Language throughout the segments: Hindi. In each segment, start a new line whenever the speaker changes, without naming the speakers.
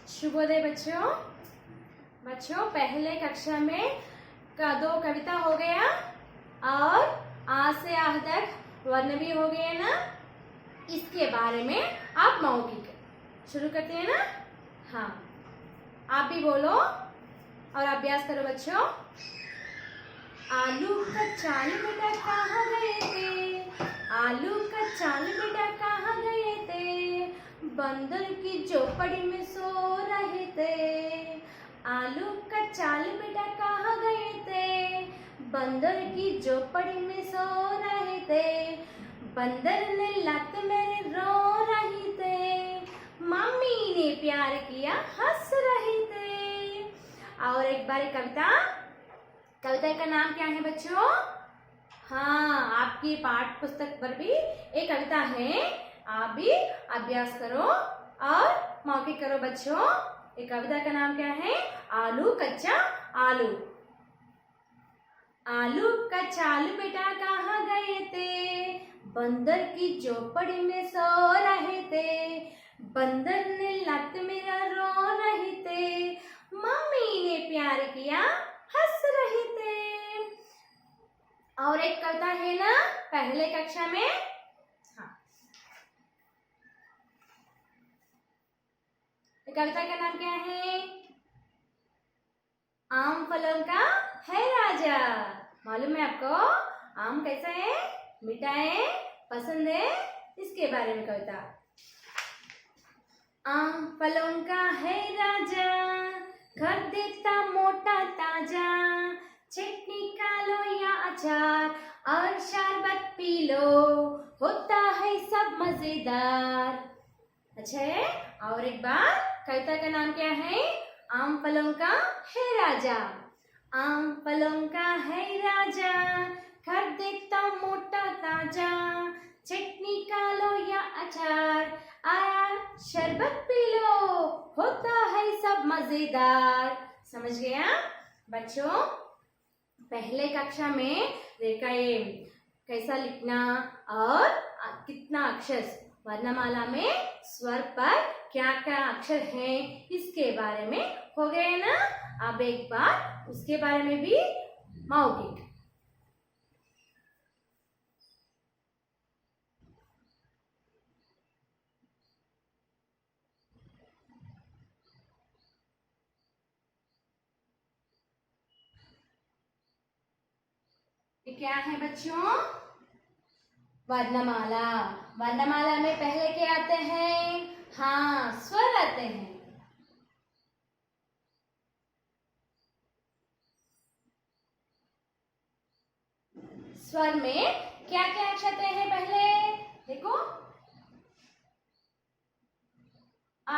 शुभोदय बच्चों। बच्चों पहले कक्षा में का 2 कविता हो गया और आ से आह तक वर्ण भी हो गए ना। इसके बारे में आप मौखिक शुरू करते हैं ना। हाँ, आप भी बोलो और अभ्यास करो बच्चों। आलू का चाल बेटा कहाँ गए थे, आलू का चाल बेटा कहाँ गए थे, बंदर की झोपड़ी में सो रहे थे। आलू का चाल बेटा कहाँ गए थे, बंदर की झोपड़ी में सो रहे थे, बंदर ने लात मेरे रो रही थे, मम्मी ने प्यार किया हंस रहे थे। और एक बार कविता का नाम क्या है बच्चों? हाँ, आपकी पाठ पुस्तक पर भी एक कविता है, आप भी अभ्यास करो और मौखिक करो बच्चों। एक कविता का नाम क्या है? आलू कच्चा आलू। आलू का चाल बेटा कहाँ गए थे, बंदर की झोपड़ी में सो रहे थे, बंदर ने लात मेरा रो रहे थे, मम्मी ने प्यार किया हंस रहे थे। और एक कविता है ना पहले कक्षा में। हाँ, कविता का नाम क्या है? आम फलों का है राजा। मालूम है आपको आम कैसा है? मीठा है, पसंद है? इसके बारे में कविता। आम फलों का है राजा, घर देखता मोटा ताजा, चटनी खा लो या अचार और शरबत पी लो, होता है सब मजेदार। अच्छा है। और एक बार कविता का नाम क्या है? आम फलों का है राजा। आम फलों का है राजा, घर देखता मोटा ताजा, चटनी खा लो या अचार, आया शरबत पी लो, होता है सब मजेदार। समझ गया बच्चों? पहले कक्षा में देखा ये कैसा लिखना और कितना अक्षर वर्णमाला में स्वर पर क्या क्या अक्षर हैं इसके बारे में हो गए ना। अब एक बार उसके बारे में भी मौखिक। ये क्या है बच्चों? वर्णमाला। वर्णमाला में पहले क्या आते हैं? हाँ, स्वर आते हैं। स्वर में क्या क्या अक्षर हैं पहले? देखो, आ,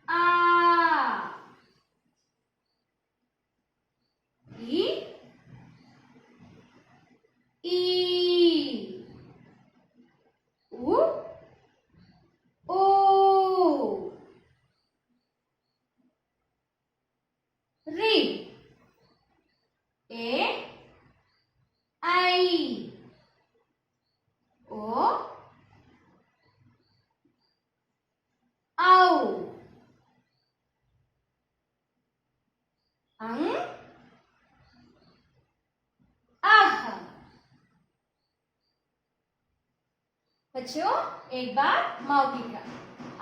आ, ई, ई, उ, ओ, री, ए, आई, ओ, औ, अंग, आह। बच्चों एक बार मौखिक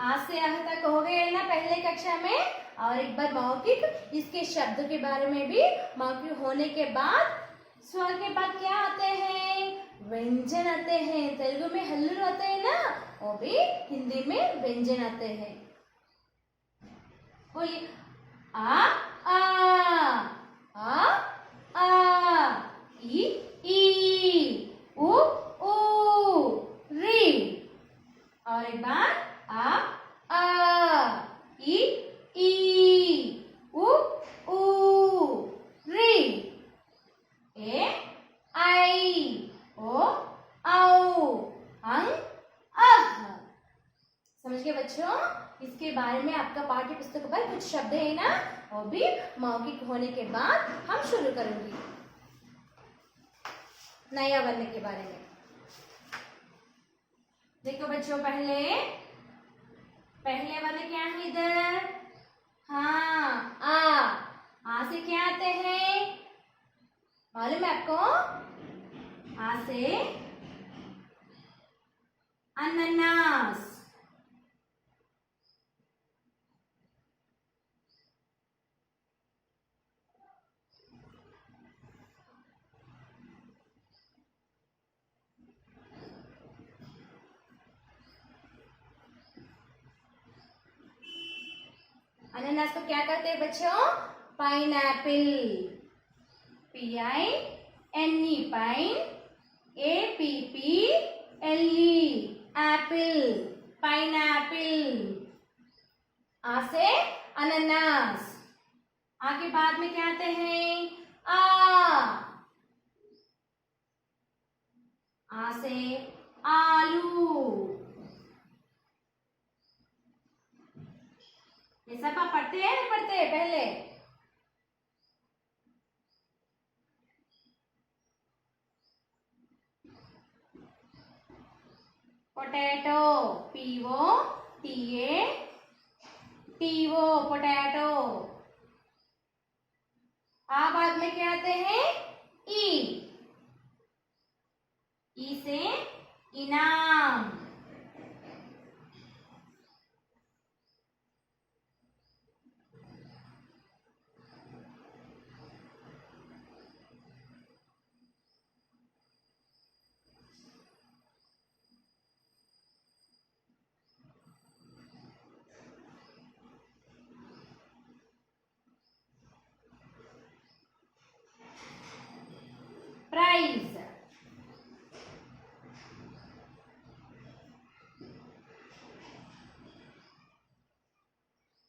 आज से आह तक हो गए ना पहले कक्षा में। और एक बार मौखिक, इसके शब्द के बारे में भी मौखिक होने के बाद स्वर के बाद क्या आते हैं? व्यंजन आते हैं। तेलुगु में हल्लू आते हैं ना, वो भी हिंदी में व्यंजन आते हैं। बोलिए, आ, आ, आ, ई, उ, री। और एक बार आ, ई, उ, री, ए, आई, ओ, औ, अंग, अह। समझ गए बच्चों? इसके बारे में आपका पाठ्य पुस्तक पर कुछ शब्द है ना, वो भी मौखिक होने के बाद हम शुरू करेंगे नया वर्ण के बारे में। देखो बच्चों, पहले पहले वाले क्या है इधर? हाँ, आ से क्या आते हैं मालूम है आपको? आ से अनानास। अनानास को क्या कहते हैं बच्चों? Pineapple. PINE pine, APPLE apple, pineapple. आ से अनानास। आ के बाद में क्या आते हैं? आ से आलू। ये सब आप पढ़ते हैं नहीं पढ़ते हैं पहले? Potato, POTATO, potato. आ बाद में क्या आते हैं? ई से इनाम। प्राइज,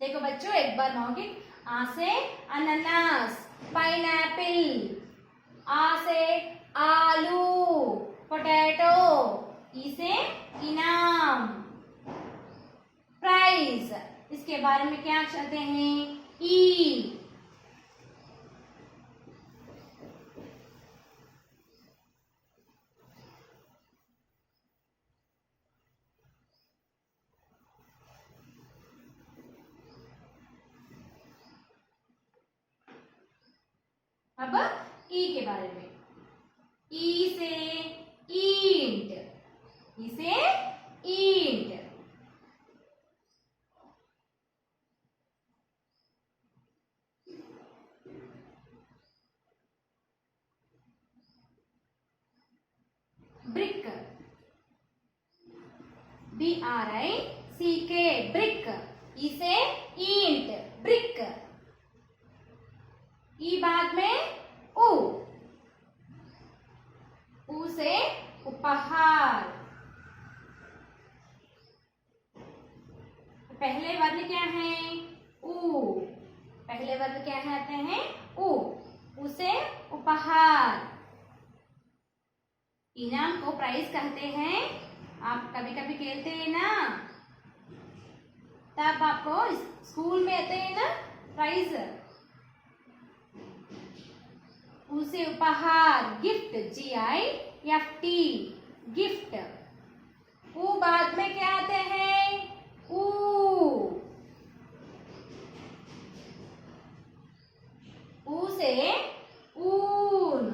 देखो बच्चों एक बार मौखिक। आ से अनानास, पाइनएप्पल। आ से आलू, पोटैटो। ई से इनाम, प्राइज। इसके बारे में क्या चाहते हैं? ई। अब ई के बारे में। ई से ईंट, ई से ईंट। Brick, BRICK, brick. ई से ईंट, ब्रिक। ई बाद में ऊ, ऊ से उपहार। पहले वर्ण क्या है? ऊ। पहले वर्ण क्या है आते हैं? ऊ। ऊ से उपहार। इनाम को प्राइज कहते हैं। आप कभी कभी खेलते हैं ना, तब आपको स्कूल में आते हैं ना प्राइज। उसे उपहार, गिफ्ट, GIFT, गिफ्ट। ऊ बाद में क्या आते हैं? ऊ से ऊन।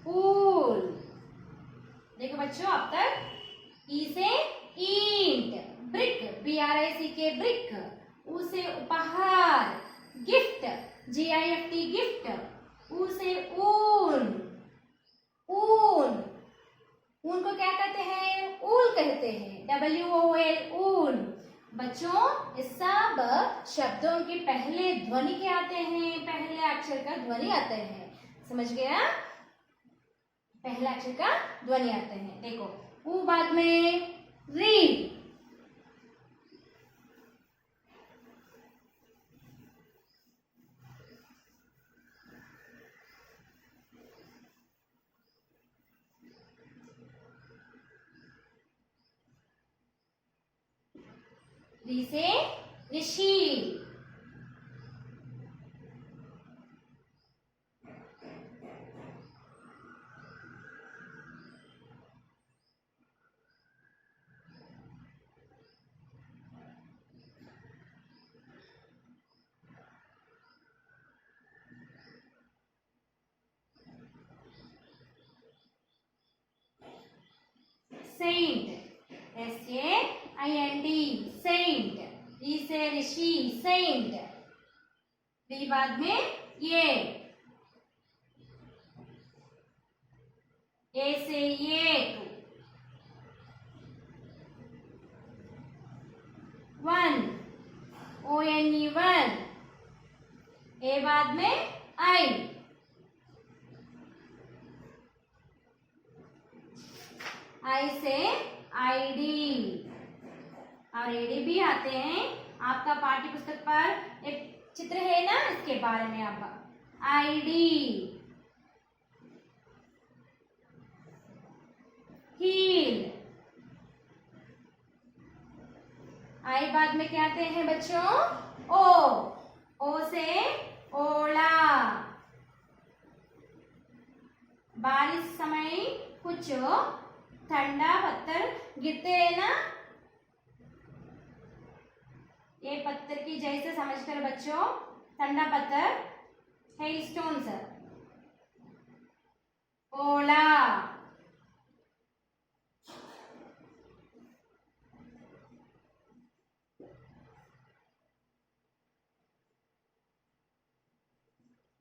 ऊल। देखो बच्चों अब तक ई से ईंट, ब्रिक, BRICK, ब्रिक। ऊ से उपहार, गिफ्ट, GIFT, गिफ्ट। ऊ से ऊन, ऊन। ऊन को क्या कहते हैं? ऊल कहते हैं, WOL, ऊल। बच्चों इस सब शब्दों के पहले ध्वनि के आते हैं, पहले अक्षर का ध्वनि आते हैं। समझ गया? पहला अक्षर का ध्वनि आते हैं। देखो ऊ बाद में रीड, री से ऋषि। Saint, SAINT, Saint. री से ऋषि, सेंट। री बाद में ये, ए से एक, वन, ONE, वन। ए बाद में आई, आई से ID। और एडी भी आते हैं। आपका पाठ्य पुस्तक पर एक चित्र है ना, इसके बारे में आप ID। हील, आई बाद में क्या आते हैं बच्चों? ओ से ओला। बारिश समय कुछ ठंडा पत्थर गिरते हैं ना, ये पत्थर की जैसे समझकर बच्चों, ठंडा पत्थर, हेल स्टोन्स, ओला।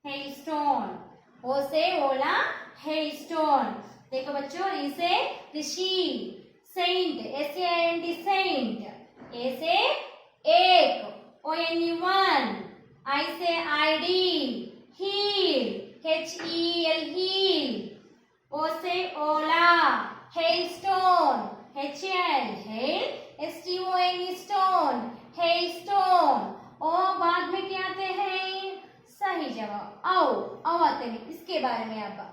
हेलस्टोन, ओ से ओला, हेलस्टोन। देखो बच्चों, री से ऋषि, सेंट, SAINT, सेंट। ए से एक, ONE, वन। आई से ID, हील, HEL, हील। ओ से ओला, hailstone, HL, hail, STONE, stone, hailstone. ओ बाद में क्या आते हैं? सही जवाब औ आते हैं। इसके बारे में आप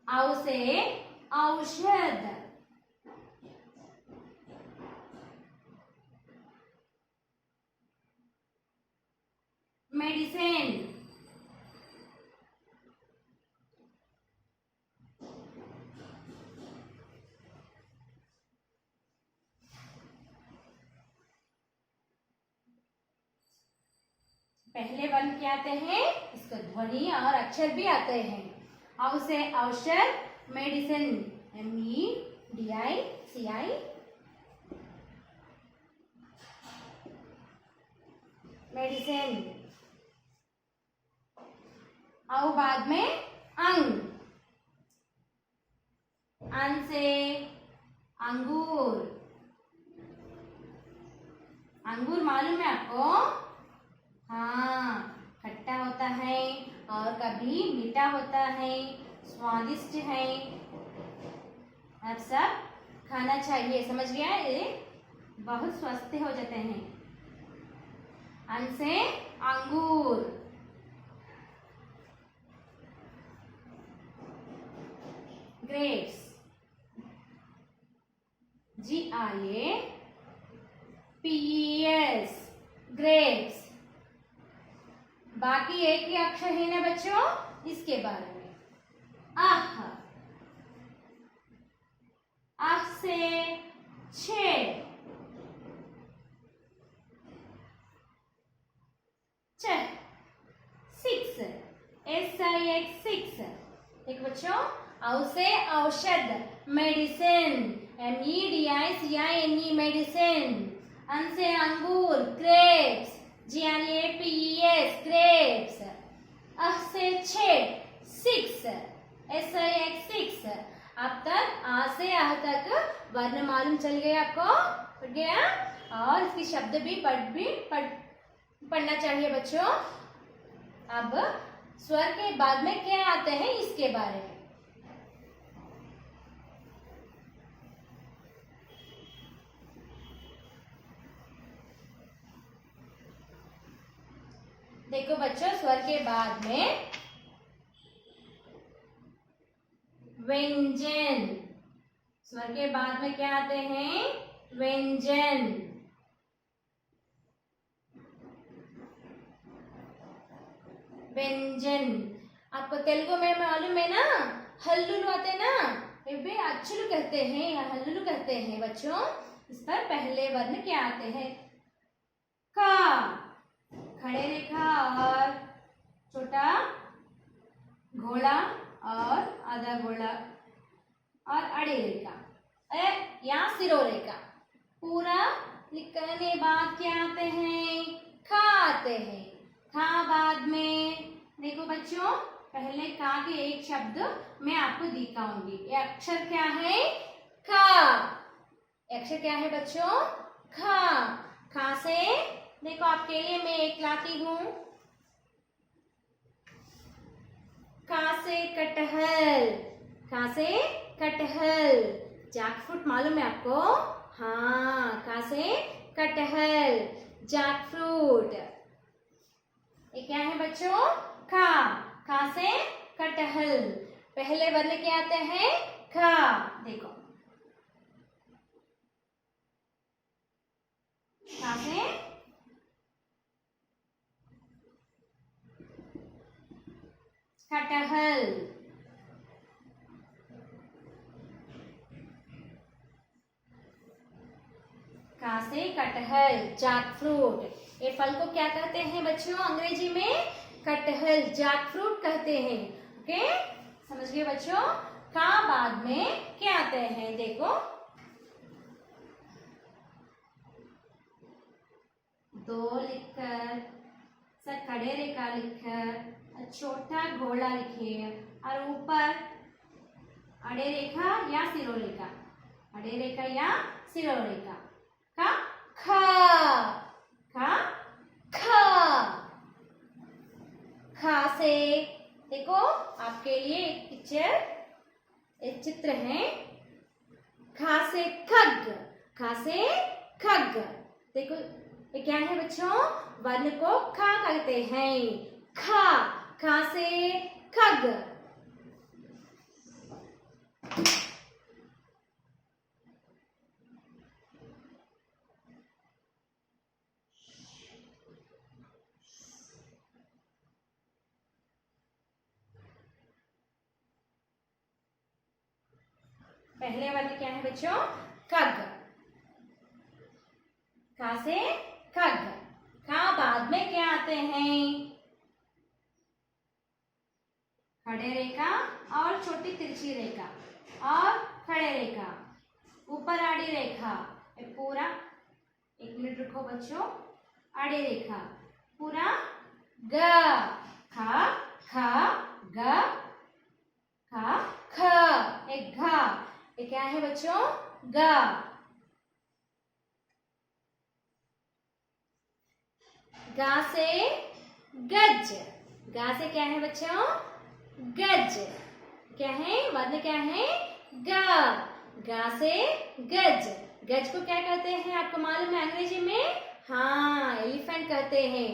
औ से औषध, मेडिसिन। पहले वन क्या आते हैं? इसको ध्वनि और अक्षर भी आते हैं। औ से औषध, मेडिसिन, MEDICI, मेडिसिन। औ बाद में अंग, अन से अंगूर। अंगूर मालूम है आपको? हाँ, खट्टा होता है और कभी मीठा होता है, स्वादिष्ट है। आप सब खाना चाहिए, समझ गया? ये बहुत स्वस्थ हो जाते हैं। अन से अंगूर। Grapes, GRAPES, grapes. बाकी एक ही अक्षर है ना बच्चों, इसके बारे में। आह, आह से 6, छह, 6, SIX, 6। एक बच्चों, औ से औषध, मेडिसिन, MEDICINE, मेडिसिन। अन से अंगूर, ग्रेप्स, GRAPES, ग्रेप्स। अह से 6, SIX, 6। अब तक आ से आह तक वर्ण मालूम चल गया आपको? पढ़ गया? और इसकी शब्द भी पढ़ना चाहिए बच्चों। अब स्वर के बाद में क्या आते हैं, इसके बारे में। देखो बच्चों, स्वर के बाद में व्यंजन। स्वर के बाद में क्या आते हैं? व्यंजन। व्यंजन आपको तेलुगु में मालूम है ना, हल्लुलु आते ना, वे अच्चुलु कहते हैं या हल्लुलु कहते हैं बच्चों। इस पर पहले वर्ण क्या आते हैं? का, खड़े रेखा और छोटा घोड़ा और आधा घोड़ा और अड़ी रेखा या सिरो रेखा। पूरा लिखने बाद क्या आते हैं? खा आते हैं। खा बाद में देखो बच्चों, पहले का के एक शब्द मैं आपको दिखाऊंगी। ये अक्षर क्या है? खा। अक्षर क्या है बच्चों? खा। खा से देखो आपके लिए मैं एक लाती हूं। का से कटहल। का से कटहल। जैकफ्रूट मालूम है आपको? हाँ, का से कटहल, जैकफ्रूट। ये क्या है बच्चों? खा। खा से कटहल। पहले वर्ण क्या आते हैं? खा। देखो, खा से कटहल। का से कटहल, जैकफ्रूट। ये फल को क्या कहते हैं बच्चों अंग्रेजी में? कटहल, जैकफ्रूट कहते हैं। ओके, समझ गए बच्चों? का बाद में क्या आते हैं? देखो, दो लिखकर, खड़े रेखा लिखकर, छोटा घोड़ा लिखिए और ऊपर अड़े रेखा या सिरो रेखा, अड़े रेखा या सिरो रेखा। का खा। का खा। खा से देखो आपके लिए एक पिक्चर, एक चित्र है। खा से खग। खा से खग। देखो ये क्या है बच्चों? वर्ण को खा कहते हैं। खा। खा से खग। पहले वर्ण क्या है बच्चों? खग। खा से खग। खा बाद में क्या आते हैं? खड़े रेखा और छोटी तिरछी रेखा और खड़े रेखा, ऊपर आड़ी रेखा। पूरा एक मिनट रुको बच्चों। आड़ी रेखा पूरा ग। खा खा ग खा ख। एक घा। ये क्या है बच्चों? गा। गा से गज। गा से क्या है बच्चों? गज। क्या है वर्ण? क्या है? गा। गा से गज। गज को क्या कहते हैं आपको मालूम है अंग्रेजी में? हाँ, एलिफेंट कहते हैं।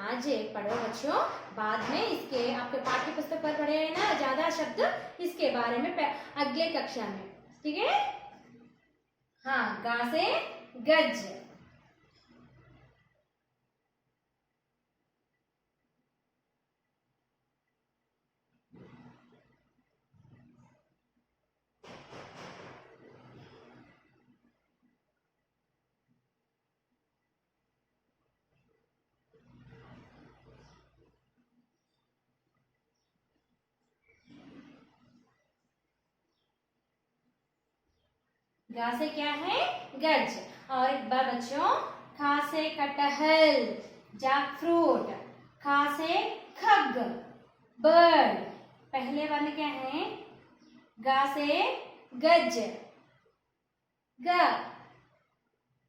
आज पढ़ो बच्चों, बाद में इसके आपके पाठ्य पुस्तक पर पढ़े ना ज्यादा शब्द इसके बारे में अगले कक्षा में, ठीक है? हाँ, गा से गज। गा से क्या है? गज। और एक बार बच्चों, खा से कटहल, जैकफ्रूट। खा से खग, बर्ड। पहले वर्ण क्या है? गा से गज, ग,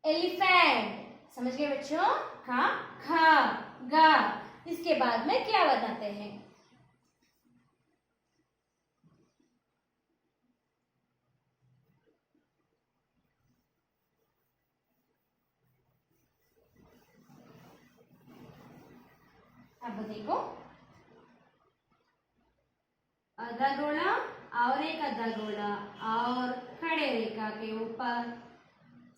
एलिफेंट। समझ गए बच्चों? खा खा गा। इसके बाद में क्या वर्ण आते हैं? अब देखो, आधा गोला और एक आधा गोला और खड़े रेखा के ऊपर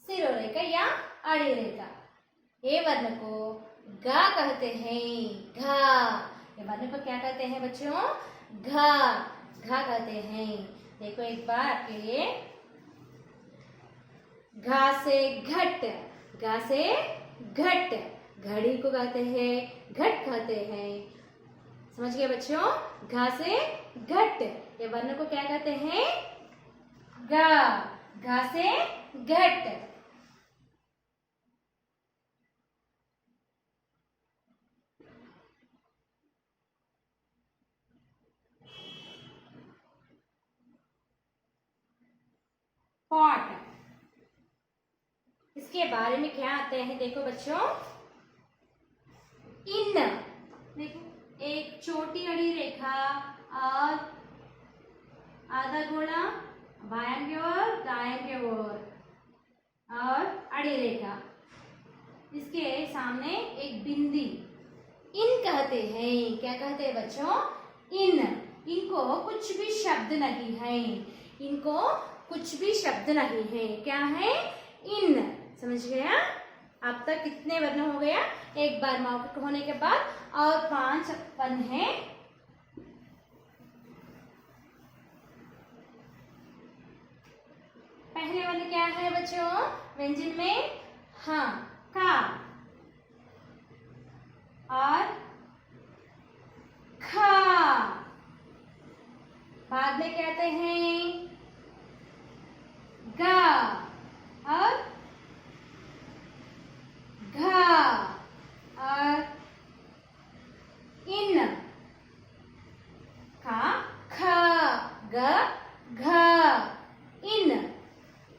सिरो रेखा या आड़ी रेखा। ये वर्ण को गा कहते हैं, घा। ये वर्ण को क्या कहते हैं बच्चों? घा, घा कहते हैं। देखो एक बार आपके लिए, घा से घट, घा से घट, घड़ी को कहते हैं घट कहते हैं। समझ गए बच्चों? घा से घट, ये वर्ण को क्या कहते हैं? गा, घा से घट। पॉट, इसके बारे में क्या आते हैं देखो बच्चों, इन। देखो, एक छोटी अड़ी रेखा और आधा गोला बायां की ओर दायां की ओर और अड़ी रेखा, इसके सामने एक बिंदी, इन कहते हैं। क्या कहते हैं बच्चों? इन। इनको कुछ भी शब्द नहीं है, इनको कुछ भी शब्द नहीं है। क्या है? इन। समझ गया? अब तक कितने वर्ण हो गया? एक बार मौखिक होने के बाद और 5 वर्ण है। पहले वाले क्या है बच्चों व्यंजन में? हाँ, का और खा। बाद में कहते हैं गा और घा और इन, का, खा, ग, घा, इन।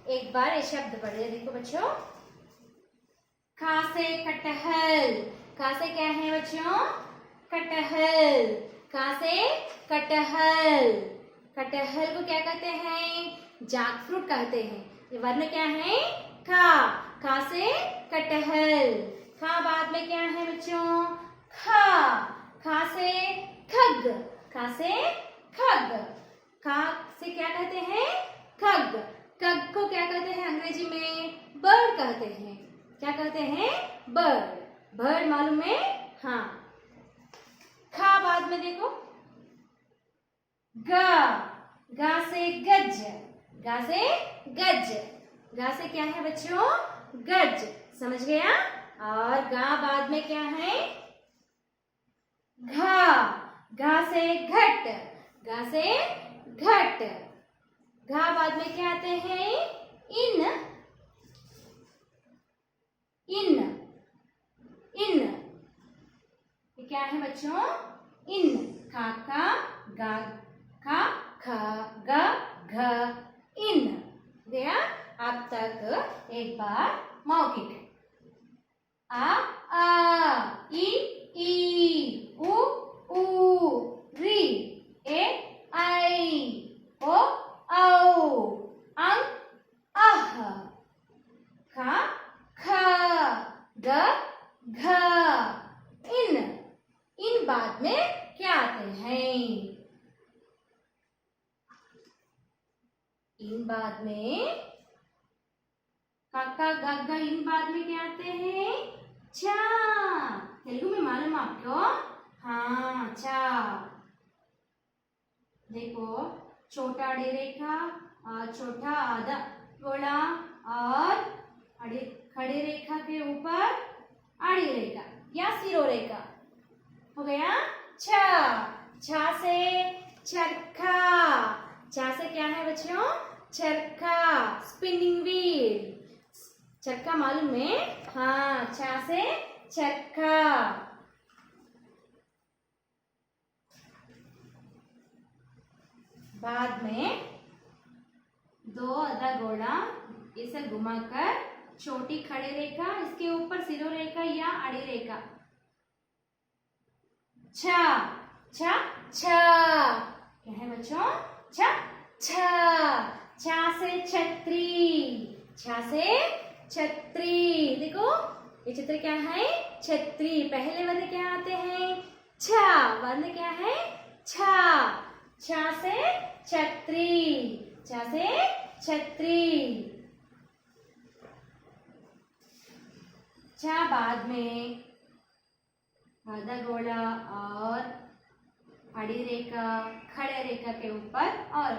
एक बार ये शब्द पढ़िए, देखो बच्चों, खा से कटहल। खा से क्या है बच्चों? कटहल। खा से कटहल। कटहल को क्या कहते हैं? जैकफ्रूट कहते हैं। ये वर्ण क्या है? खा। खा से कटहल। खा बाद में क्या है बच्चों? खा। खा से खग। खा से खग। खा से क्या कहते हैं? खग। खग को क्या कहते हैं अंग्रेजी में? बर्ड कहते हैं। क्या कहते हैं? बर्ड। बर्ड मालूम है? हाँ। खा बाद में देखो, गा। गा से गज। गा से गज। गा से क्या है बच्चों? गज। समझ गया? और गा बाद में क्या है? घा। घा से घट। घा से घट। घा बाद में क्या आते हैं? इन। इन। इन। ये क्या है बच्चों? इन। खा का, गा खा, खा, गा, घ, इन। गया? अब तक एक बार मौखिक। आ, ई, उ, री, ए, आई, ओ, औ, अं, अह, खा, खा, ग, घ, इन। इन बाद में क्या आते हैं? इन बाद में काका गागा, इन बाद में क्या आते हैं? चा। तेलुगु में मालूम आपको? हाँ, चा। देखो, छोटा अड़ी रेखा और छोटा आधा गोला और खड़ी रेखा के ऊपर आड़ी रेखा या सिरो रेखा हो गया। छा। छा से चरखा। छा से क्या है बच्चों? चरखा, स्पिनिंग व्हील। चरखा मालूम है? हाँ, छा से चरखा। बाद में दो आधा गोला इसे घुमाकर छोटी खड़ी रेखा, इसके ऊपर सिरो रेखा या आड़ी रेखा। छा। छा, छा। क्या है बच्चों? छा, छा। छा से छतरी। छा से छतरी। देखो, ये चित्र क्या है? छतरी। पहले वाले क्या आते हैं? छा। वर्ण क्या है? छा। छा से छतरी, छा से छतरी। छा बाद में आधा गोला और आड़ी रेखा, खड़े रेखा के ऊपर और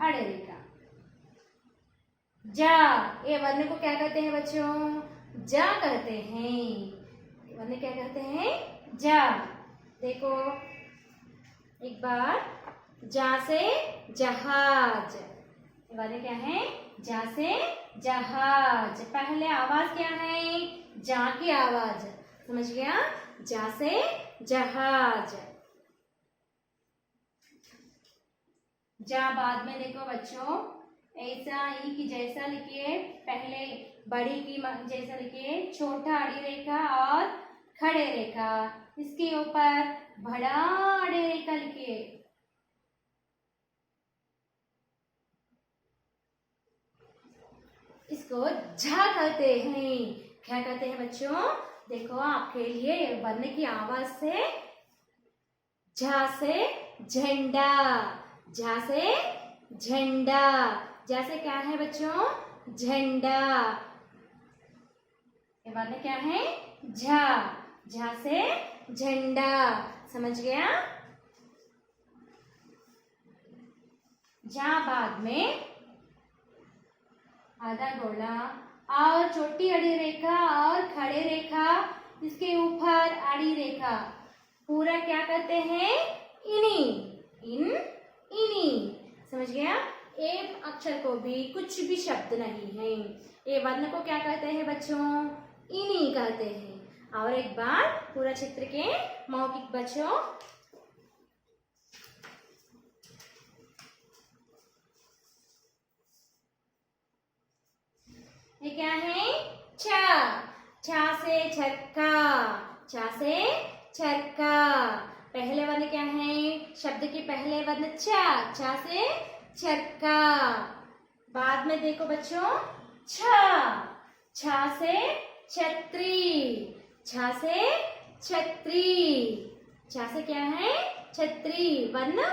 आड़े रेखा। जा, ये वर्ण को क्या कहते हैं बच्चों? जा कहते हैं। वर्ण क्या कहते हैं? जा। देखो एक बार, जा से जहाज। वर्ण क्या है? जा से जहाज। पहले आवाज क्या है? जा की आवाज, समझ गया? जा से जहाज। जा बाद में देखो बच्चों, ऐसा ई की जैसा लिखिए, पहले बड़ी की जैसा लिखिए, छोटा आड़ी रेखा और खड़े रेखा, इसके ऊपर बड़ा आड़ी रेखा लिखिए। इसको झा कहते हैं। क्या कहते हैं बच्चों? देखो आपके लिए वर्ण की आवाज से, झा से झंडा, झा से झंडा। जैसे क्या है बच्चों? झंडा। ये वर्ण क्या है? झा। झा से झंडा, समझ गया? झा बाद में आधा गोला और छोटी आड़ी रेखा और खड़े रेखा, इसके ऊपर आड़ी रेखा, पूरा क्या कहते हैं? इनी। इन, इनी। समझ गया? एक अक्षर को भी कुछ भी शब्द नहीं है। ये वर्ण को क्या कहते हैं बच्चों? इनी कहते हैं। और एक बार पूरा चित्र के मौखिक बच्चों, ये क्या है? छा। छा से छक्का, छा से छक्का। पहले वर्ण क्या है? शब्द के पहले वर्ण छा, छा से छक्का। बाद में देखो बच्चों, छा। छा से छतरी, छा से छतरी। छा से क्या है? छतरी। वर्ण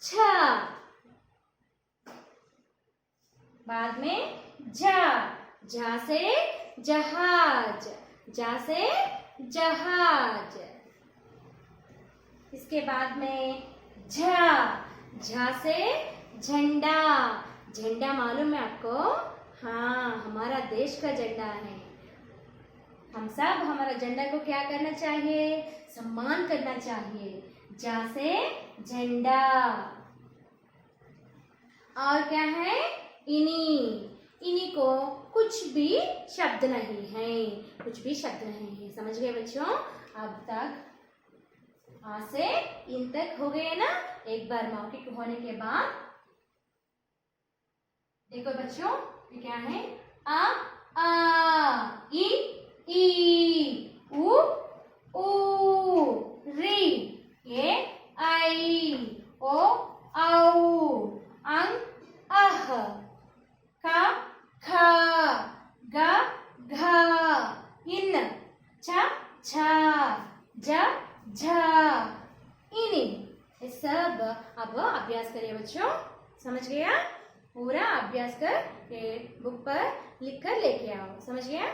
छा। बाद में झा। झा से जहाज, झा से जहाज। इसके बाद में झा। झा से झंडा। झंडा मालूम है आपको? हाँ, हमारा देश का झंडा है। हम सब हमारा झंडा को क्या करना चाहिए? सम्मान करना चाहिए। झा से झंडा। और क्या है? इनी। इनी को कुछ भी शब्द नहीं है, कुछ भी शब्द नहीं है। समझ गए बच्चों? अब तक आ से इन तक हो गए ना? एक बार मौखिक होने के बाद देखो बच्चों, ये क्या है? आ, ई, उ, री। ये आई, ओ, औ, अंग, अह, का, खा, गा, घा, इन, छ, छा, जा, झा, इनी। ये सब अब अभ्यास करिए बच्चों। समझ गया? पूरा अभ्यास कर ये बुक पर लिख कर लेके आओ। समझ गया?